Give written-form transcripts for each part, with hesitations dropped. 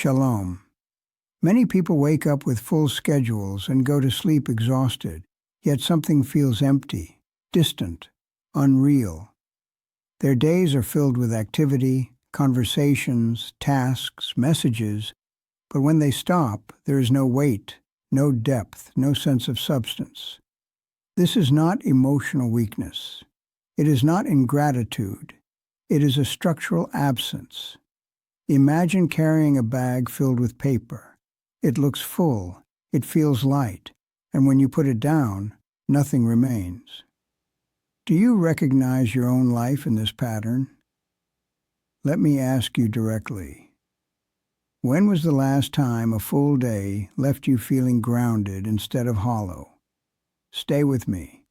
Shalom. Many people wake up with full schedules and go to sleep exhausted, yet something feels empty, distant, unreal. Their days are filled with activity, conversations, tasks, messages, but when they stop, there is no weight, no depth, no sense of substance. This is not emotional weakness. It is not ingratitude. It is a structural absence. Imagine carrying a bag filled with paper. It looks full, it feels light, and when you put it down, nothing remains. Do you recognize your own life in this pattern? Let me ask you directly. When was the last time a full day left you feeling grounded instead of hollow? Stay with me,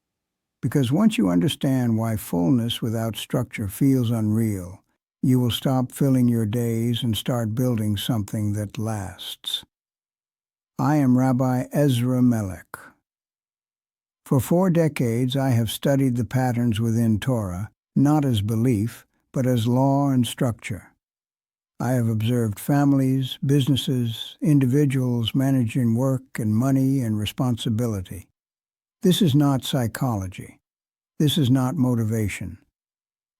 because once you understand why fullness without structure feels unreal, you will stop filling your days and start building something that lasts. I am Rabbi Ezra Melech. For 4 decades, I have studied the patterns within Torah, not as belief, but as law and structure. I have observed families, businesses, individuals managing work and money and responsibility. This is not psychology. This is not motivation.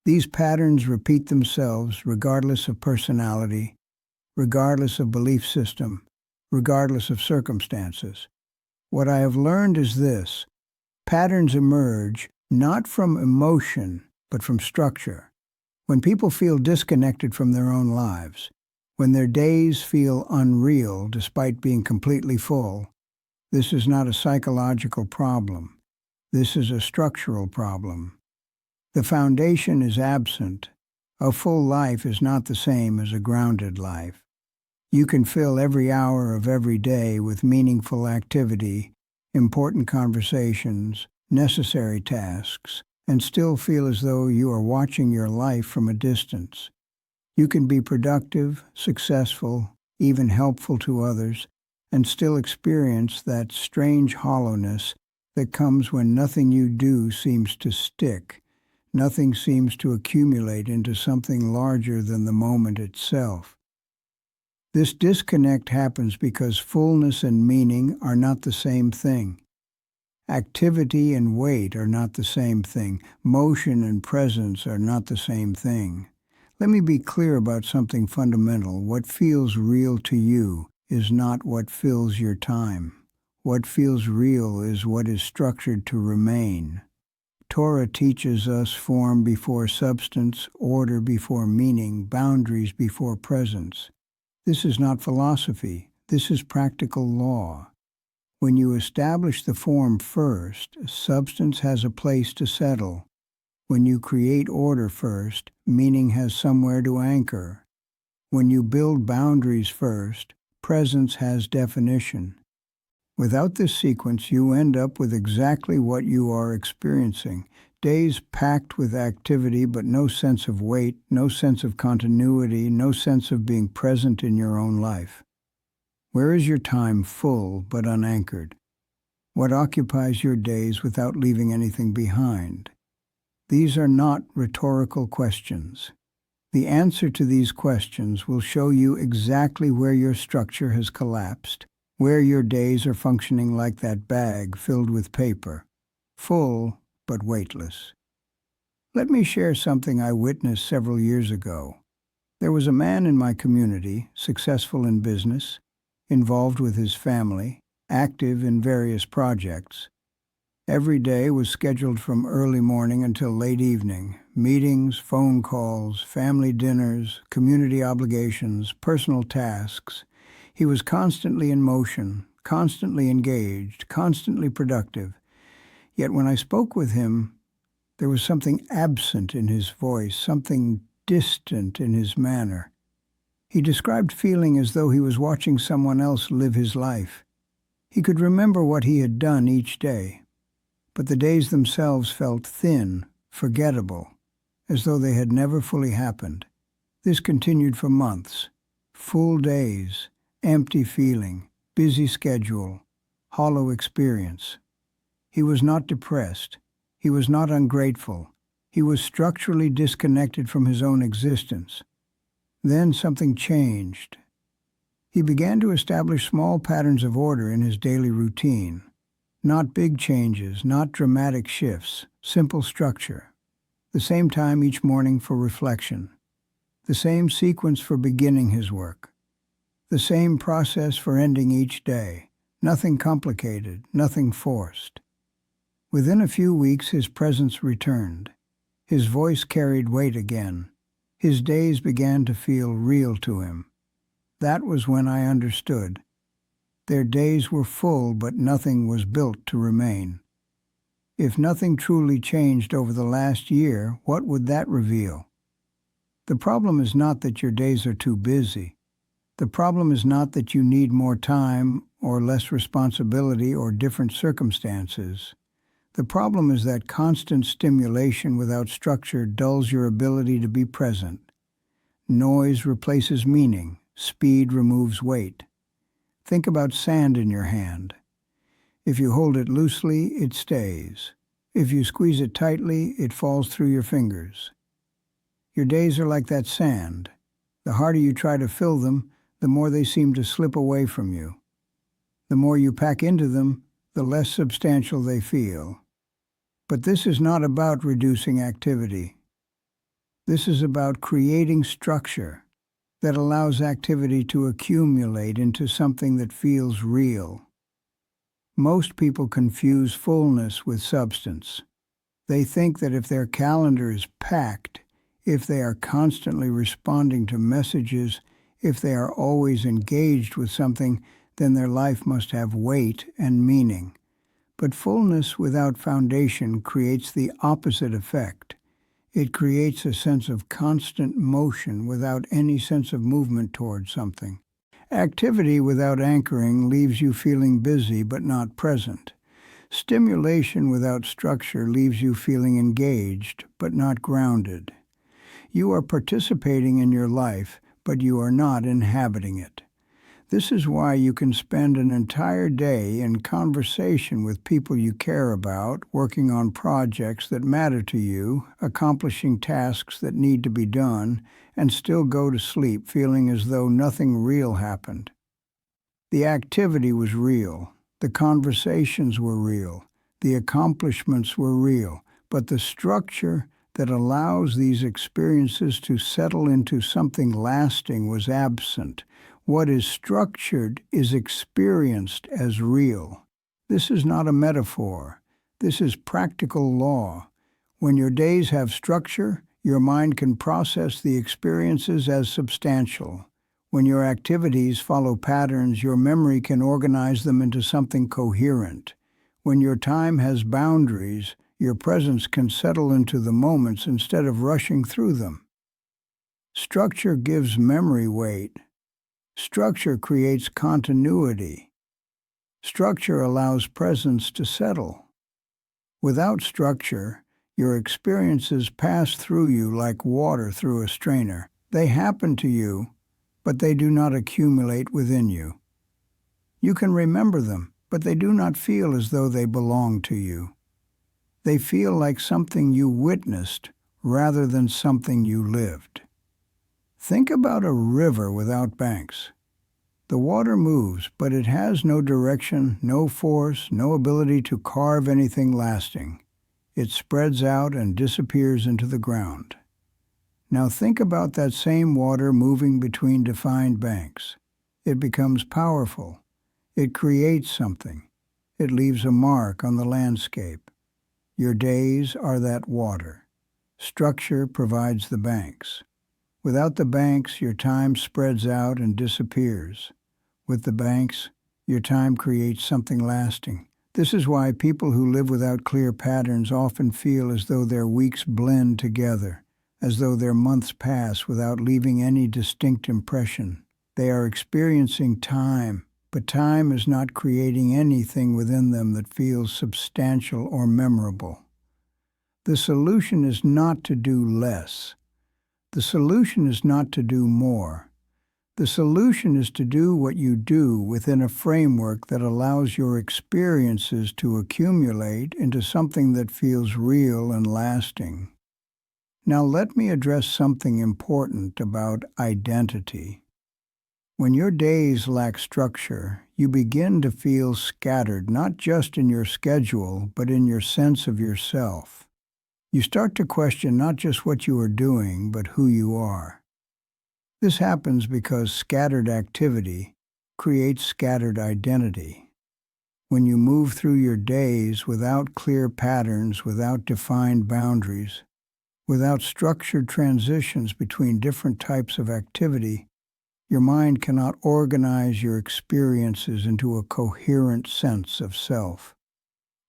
These patterns repeat themselves regardless of personality, regardless of belief system, regardless of circumstances. What I have learned is this: patterns emerge not from emotion, but from structure. When people feel disconnected from their own lives, when their days feel unreal despite being completely full, this is not a psychological problem. This is a structural problem. The foundation is absent. A full life is not the same as a grounded life. You can fill every hour of every day with meaningful activity, important conversations, necessary tasks, and still feel as though you are watching your life from a distance. You can be productive, successful, even helpful to others, and still experience that strange hollowness that comes when nothing you do seems to stick. Nothing seems to accumulate into something larger than the moment itself. This disconnect happens because fullness and meaning are not the same thing. Activity and weight are not the same thing. Motion and presence are not the same thing. Let me be clear about something fundamental. What feels real to you is not what fills your time. What feels real is what is structured to remain. Torah teaches us form before substance, order before meaning, boundaries before presence. This is not philosophy. This is practical law. When you establish the form first, substance has a place to settle. When you create order first, meaning has somewhere to anchor. When you build boundaries first, presence has definition. Without this sequence, you end up with exactly what you are experiencing: days packed with activity but no sense of weight, no sense of continuity, no sense of being present in your own life. Where is your time full but unanchored? What occupies your days without leaving anything behind? These are not rhetorical questions. The answer to these questions will show you exactly where your structure has collapsed, where your days are functioning like that bag filled with paper, full but weightless. Let me share something I witnessed several years ago. There was a man in my community, successful in business, involved with his family, active in various projects. Every day was scheduled from early morning until late evening: meetings, phone calls, family dinners, community obligations, personal tasks. He was constantly in motion, constantly engaged, constantly productive. Yet when I spoke with him, there was something absent in his voice, something distant in his manner. He described feeling as though he was watching someone else live his life. He could remember what he had done each day, but the days themselves felt thin, forgettable, as though they had never fully happened. This continued for months. Full days, empty feeling, busy schedule, hollow experience. He was not depressed. He was not ungrateful. He was structurally disconnected from his own existence. Then something changed. He began to establish small patterns of order in his daily routine. Not big changes, not dramatic shifts, simple structure. The same time each morning for reflection. The same sequence for beginning his work. The same process for ending each day. Nothing complicated, nothing forced. Within a few weeks his presence returned. His voice carried weight again. His days began to feel real to him. That was when I understood. Their days were full, but nothing was built to remain. If nothing truly changed over the last year, what would that reveal? The problem is not that your days are too busy. The problem is not that you need more time or less responsibility or different circumstances. The problem is that constant stimulation without structure dulls your ability to be present. Noise replaces meaning. Speed removes weight. Think about sand in your hand. If you hold it loosely, it stays. If you squeeze it tightly, it falls through your fingers. Your days are like that sand. The harder you try to fill them, the more they seem to slip away from you. The more you pack into them, the less substantial they feel. But this is not about reducing activity. This is about creating structure that allows activity to accumulate into something that feels real. Most people confuse fullness with substance. They think that if their calendar is packed, if they are constantly responding to messages, if they are always engaged with something, then their life must have weight and meaning. But fullness without foundation creates the opposite effect. It creates a sense of constant motion without any sense of movement toward something. Activity without anchoring leaves you feeling busy but not present. Stimulation without structure leaves you feeling engaged but not grounded. You are participating in your life, but you are not inhabiting it. This is why you can spend an entire day in conversation with people you care about, working on projects that matter to you, accomplishing tasks that need to be done, and still go to sleep feeling as though nothing real happened. The activity was real, the conversations were real, the accomplishments were real, but the structure that allows these experiences to settle into something lasting was absent. What is structured is experienced as real. This is not a metaphor. This is practical law. When your days have structure, your mind can process the experiences as substantial. When your activities follow patterns, your memory can organize them into something coherent. When your time has boundaries, your presence can settle into the moments instead of rushing through them. Structure gives memory weight. Structure creates continuity. Structure allows presence to settle. Without structure, your experiences pass through you like water through a strainer. They happen to you, but they do not accumulate within you. You can remember them, but they do not feel as though they belong to you. They feel like something you witnessed rather than something you lived. Think about a river without banks. The water moves, but it has no direction, no force, no ability to carve anything lasting. It spreads out and disappears into the ground. Now think about that same water moving between defined banks. It becomes powerful. It creates something. It leaves a mark on the landscape. Your days are that water. Structure provides the banks. Without the banks, your time spreads out and disappears. With the banks, your time creates something lasting. This is why people who live without clear patterns often feel as though their weeks blend together, as though their months pass without leaving any distinct impression. They are experiencing time, but time is not creating anything within them that feels substantial or memorable. The solution is not to do less. The solution is not to do more. The solution is to do what you do within a framework that allows your experiences to accumulate into something that feels real and lasting. Now let me address something important about identity. When your days lack structure, you begin to feel scattered, not just in your schedule, but in your sense of yourself. You start to question not just what you are doing, but who you are. This happens because scattered activity creates scattered identity. When you move through your days without clear patterns, without defined boundaries, without structured transitions between different types of activity, your mind cannot organize your experiences into a coherent sense of self.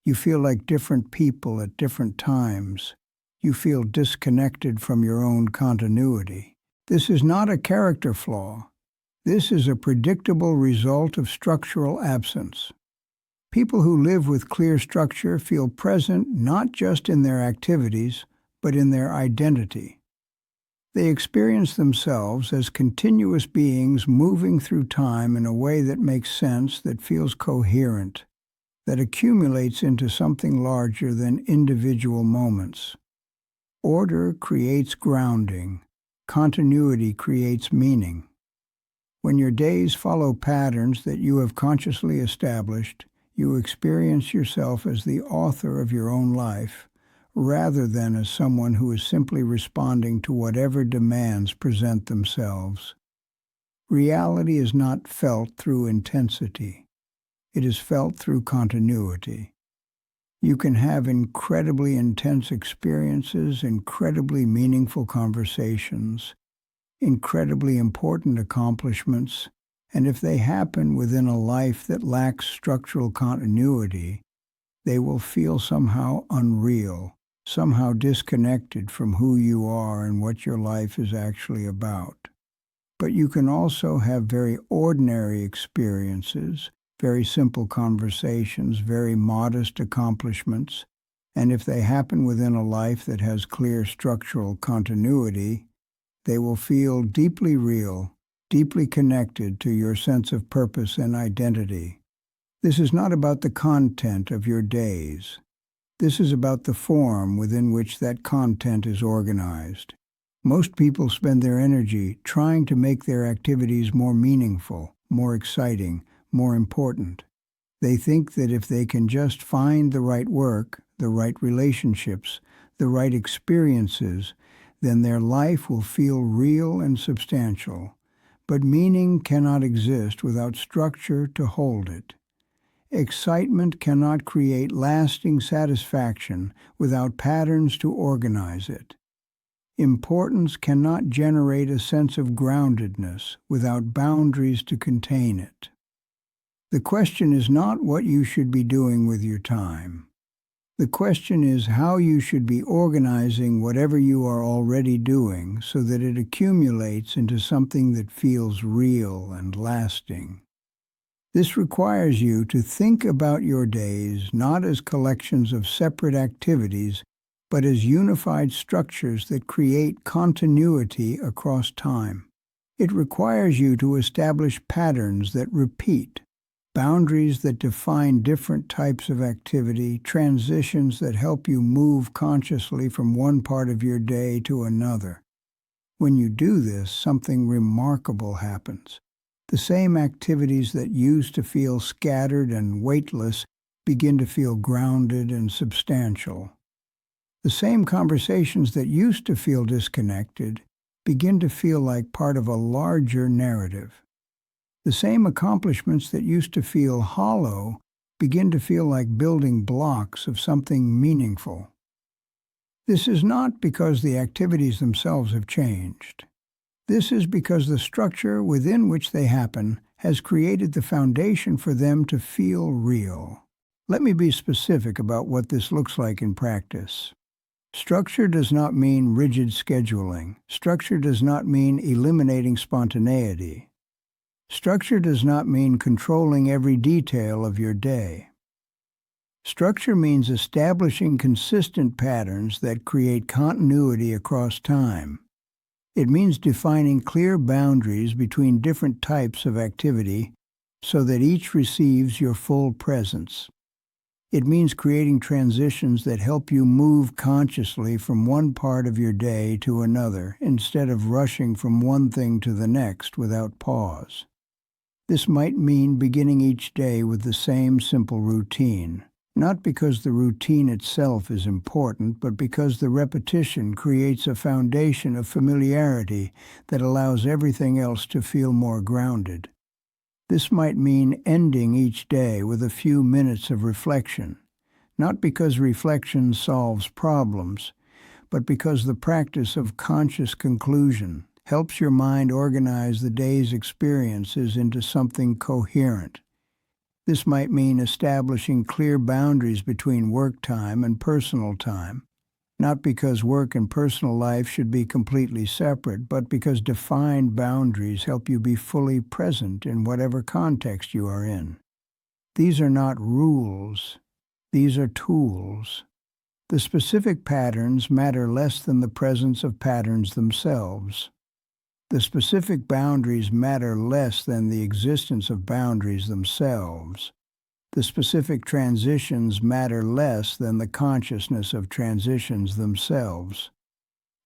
You feel like different people at different times. You feel disconnected from your own continuity. This is not a character flaw. This is a predictable result of structural absence. People who live with clear structure feel present not just in their activities, but in their identity. They experience themselves as continuous beings moving through time in a way that makes sense, that feels coherent, that accumulates into something larger than individual moments. Order creates grounding. Continuity creates meaning. When your days follow patterns that you have consciously established, you experience yourself as the author of your own life, rather than as someone who is simply responding to whatever demands present themselves. Reality is not felt through intensity. It is felt through continuity. You can have incredibly intense experiences, incredibly meaningful conversations, incredibly important accomplishments, and if they happen within a life that lacks structural continuity, they will feel somehow unreal, somehow disconnected from who you are and what your life is actually about. But you can also have very ordinary experiences, very simple conversations, very modest accomplishments, and if they happen within a life that has clear structural continuity, they will feel deeply real, deeply connected to your sense of purpose and identity. This is not about the content of your days. This is about the form within which that content is organized. Most people spend their energy trying to make their activities more meaningful, more exciting, more important. They think that if they can just find the right work, the right relationships, the right experiences, then their life will feel real and substantial. But meaning cannot exist without structure to hold it. Excitement cannot create lasting satisfaction without patterns to organize it. Importance cannot generate a sense of groundedness without boundaries to contain it. The question is not what you should be doing with your time. The question is how you should be organizing whatever you are already doing so that it accumulates into something that feels real and lasting. This requires you to think about your days not as collections of separate activities, but as unified structures that create continuity across time. It requires you to establish patterns that repeat, boundaries that define different types of activity, transitions that help you move consciously from one part of your day to another. When you do this, something remarkable happens. The same activities that used to feel scattered and weightless begin to feel grounded and substantial. The same conversations that used to feel disconnected begin to feel like part of a larger narrative. The same accomplishments that used to feel hollow begin to feel like building blocks of something meaningful. This is not because the activities themselves have changed. This is because the structure within which they happen has created the foundation for them to feel real. Let me be specific about what this looks like in practice. Structure does not mean rigid scheduling. Structure does not mean eliminating spontaneity. Structure does not mean controlling every detail of your day. Structure means establishing consistent patterns that create continuity across time. It means defining clear boundaries between different types of activity so that each receives your full presence. It means creating transitions that help you move consciously from one part of your day to another instead of rushing from one thing to the next without pause. This might mean beginning each day with the same simple routine, not because the routine itself is important, but because the repetition creates a foundation of familiarity that allows everything else to feel more grounded. This might mean ending each day with a few minutes of reflection, not because reflection solves problems, but because the practice of conscious conclusion helps your mind organize the day's experiences into something coherent. This might mean establishing clear boundaries between work time and personal time, not because work and personal life should be completely separate, but because defined boundaries help you be fully present in whatever context you are in. These are not rules, these are tools. The specific patterns matter less than the presence of patterns themselves. The specific boundaries matter less than the existence of boundaries themselves. The specific transitions matter less than the consciousness of transitions themselves.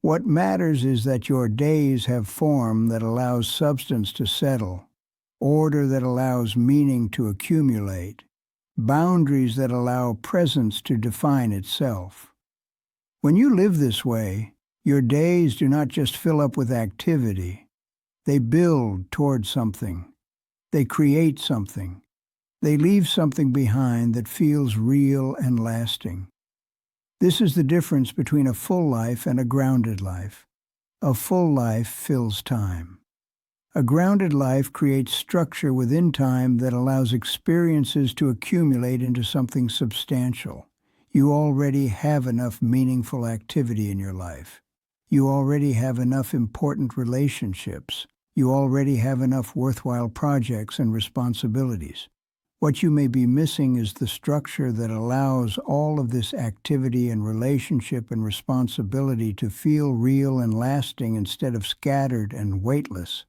What matters is that your days have form that allows substance to settle, order that allows meaning to accumulate, boundaries that allow presence to define itself. When you live this way, your days do not just fill up with activity. They build toward something. They create something. They leave something behind that feels real and lasting. This is the difference between a full life and a grounded life. A full life fills time. A grounded life creates structure within time that allows experiences to accumulate into something substantial. You already have enough meaningful activity in your life. You already have enough important relationships. You already have enough worthwhile projects and responsibilities. What you may be missing is the structure that allows all of this activity and relationship and responsibility to feel real and lasting instead of scattered and weightless.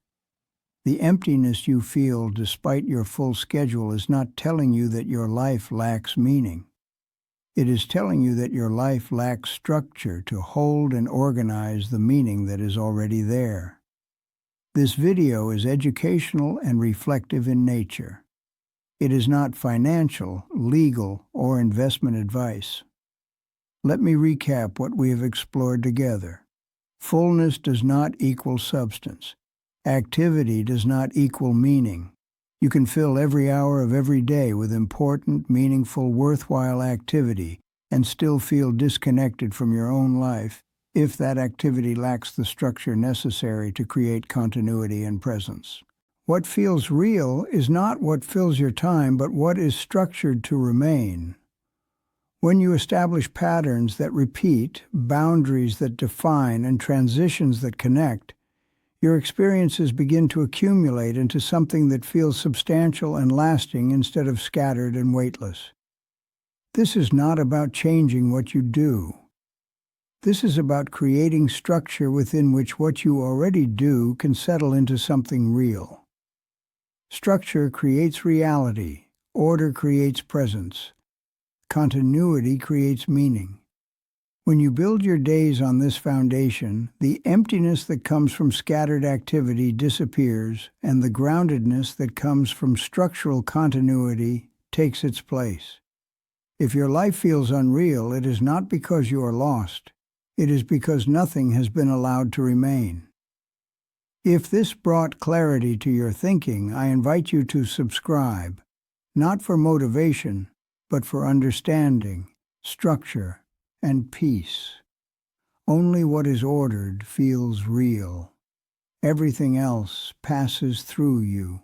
The emptiness you feel despite your full schedule is not telling you that your life lacks meaning. It is telling you that your life lacks structure to hold and organize the meaning that is already there. This video is educational and reflective in nature. It is not financial, legal, or investment advice. Let me recap what we have explored together. Fullness does not equal substance. Activity does not equal meaning. You can fill every hour of every day with important, meaningful, worthwhile activity and still feel disconnected from your own life if that activity lacks the structure necessary to create continuity and presence. What feels real is not what fills your time, but what is structured to remain. When you establish patterns that repeat, boundaries that define, and transitions that connect, your experiences begin to accumulate into something that feels substantial and lasting instead of scattered and weightless. This is not about changing what you do. This is about creating structure within which what you already do can settle into something real. Structure creates reality. Order creates presence. Continuity creates meaning. When you build your days on this foundation, the emptiness that comes from scattered activity disappears, and the groundedness that comes from structural continuity takes its place. If your life feels unreal, it is not because you are lost. It is because nothing has been allowed to remain. If this brought clarity to your thinking, I invite you to subscribe, not for motivation, but for understanding, structure, and peace. Only what is ordered feels real. Everything else passes through you.